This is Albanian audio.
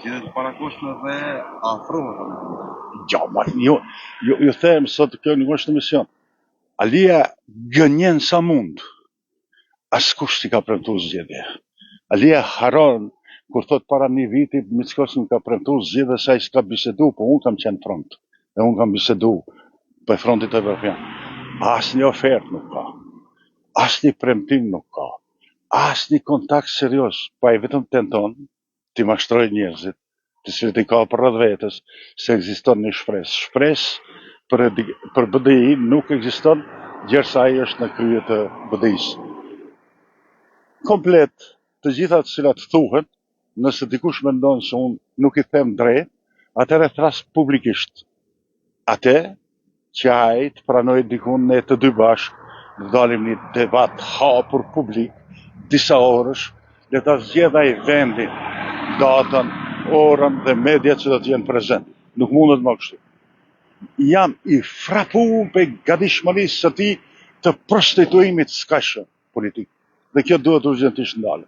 Që të parakoshme dhe afrohet. Ja, ma ju them sot kjo nuk është mision. Alia gënjen sa mund. Askush t'i ka premtu zgjedhje. Alia haron kur thot para një viti Mickoshi më ka premtu zgjedhje sa i s'ka bisedu, po unë kam qenë front. Dhe unë kam bisedu për frontit evropian. Asnjë ofertë nuk ka. Asnjë premtim nuk ka. Asnjë kontakt serioz, pa i vetëm tenton t'i mashtroj njerëzit, të cilët i ka për rreth vetes, se ekziston një shpresë. Shpresë për BDI nuk ekziston, gjersa ai është në krye të BDI-s. Komplet të gjitha të cilat thuhen, nëse dikush mendon se unë nuk i them drejt, atëherë thras publikisht. Atë që ai të pranoj dikun ne të dy bashk, të dalim një debat hapur publik, disa orësh, le ta zgjedh ai vendin, datën, orën dhe mediat që do të jenë prezent. Nuk mundet më kështu. Jam i frapuar me gatishmërisë së tij të prostituimit skajshëm politik. Dhe kjo duhet urgjentisht ndalë.